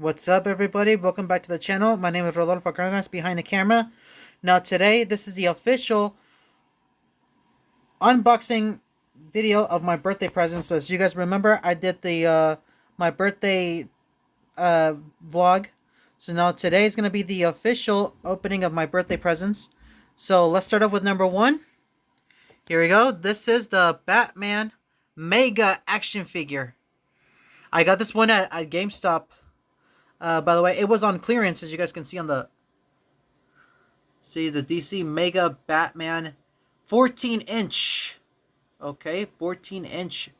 What's up, everybody? Welcome back to the channel. My name is Rodolfo Cardenas behind the camera. Now, today, this is the official unboxing video of my birthday presents. As you guys remember, I did the my birthday vlog. So now today is going to be the official opening of my birthday presents. So let's start off with number one. Here we go. This is the Batman Mega action figure. I got this one at GameStop. By the way, it was on clearance, as you guys can see on the DC Mega Batman 14-inch. Okay, 14-inch.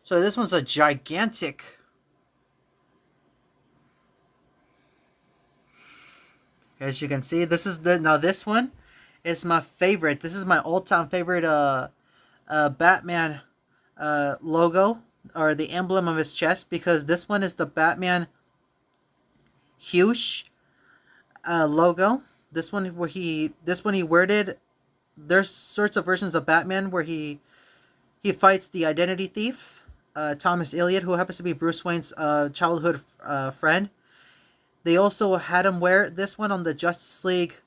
So this one's a gigantic. As you can see, this is this one is my favorite. This is my all-time favorite Batman logo, or the emblem of his chest, because this one is the Batman Huge logo. This one he worded. There's sorts of versions of Batman where he fights the identity thief, Thomas Elliot, who happens to be Bruce Wayne's childhood friend. They also had him wear this one on the Justice League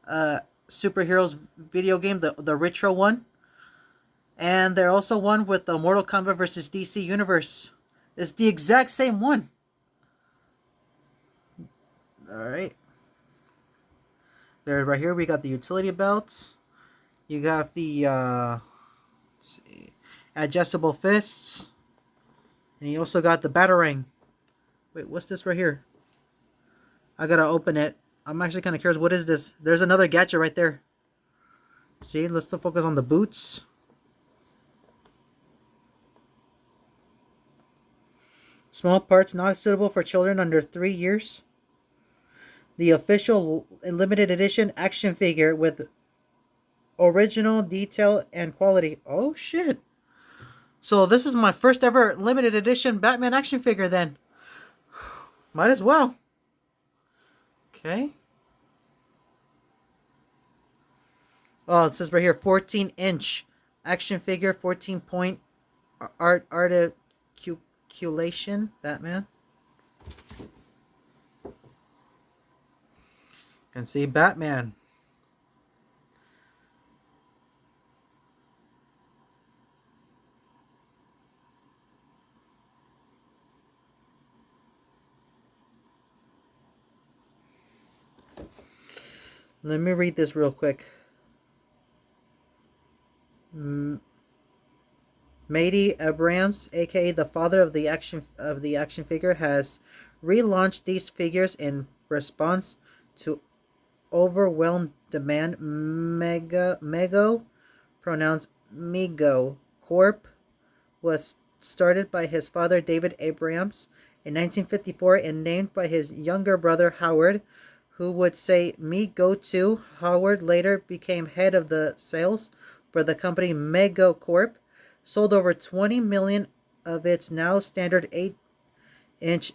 superheroes video game, the retro one. And there also one with the Mortal Kombat versus DC Universe. It's the exact same one. Alright. There, right here, we got the utility belts. You got the let's see, adjustable fists. And you also got the Batarang. Wait, what's this right here? I gotta open it. I'm actually kind of curious. What is this? There's another gadget right there. See, let's still focus on the boots. Small parts not suitable for children under 3 years. The official limited edition action figure with original detail and quality. Oh shit. So this is my first ever limited edition Batman action figure then. Might as well. Okay. Oh, it says right here 14-inch action figure, 14-point articulation Batman. You can see Batman. Let me read this real quick. Mady Abrams, aka the father of the action figure, has relaunched these figures in response to overwhelmed demand. Mego, pronounced Mego Corp, was started by his father David Abrams in 1954 and named by his younger brother Howard, who would say "Me Go To." Howard later became head of the sales for the company Mego Corp, sold over 20 million of its now standard 8-inch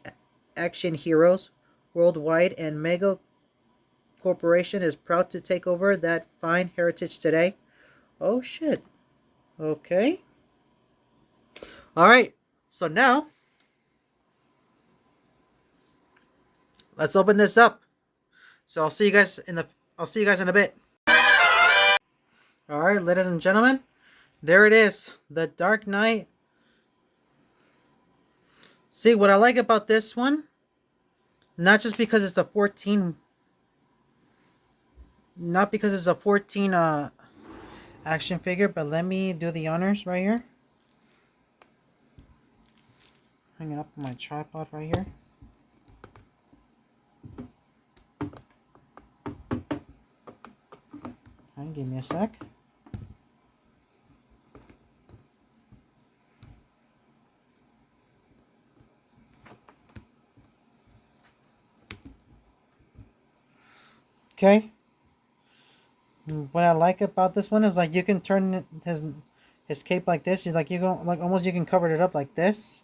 action heroes worldwide, and Mego Corporation is proud to take over that fine heritage today. Oh shit. Okay. Alright. So now let's open this up. So I'll see you guys in a bit. Alright, ladies and gentlemen. There it is. The Dark Knight. See, what I like about this one, not just because it's a 14, not because it's a 14 action figure, but let me do the honors right here. Hang it up on my tripod right here. Alright, give me a sec. Okay. What I like about this one is like you can turn his cape like this. You go like almost you can cover it up like this.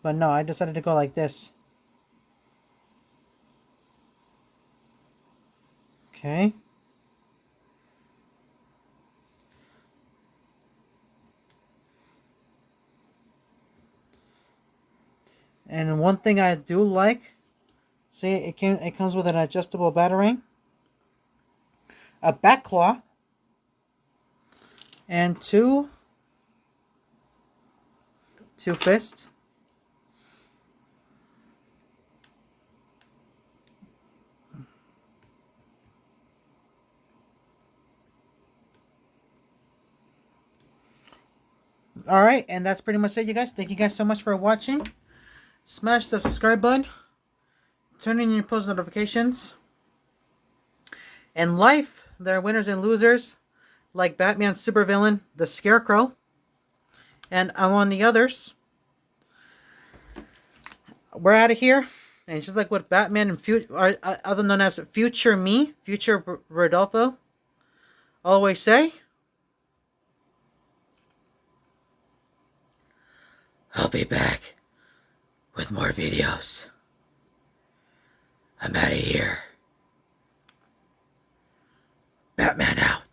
But no, I decided to go like this. Okay. And one thing I do like, see, it comes with an adjustable batarang, a back claw, and two fists. Alright, and that's pretty much it, you guys. Thank you guys so much for watching. Smash the subscribe button. Turn on your post notifications. In life, there are winners and losers, like Batman's supervillain, the Scarecrow. And on the others, we're out of here. And just like what Batman and other known as Future Me, Future Rodolfo, always say, I'll be back with more videos. I'm out of here. Batman out.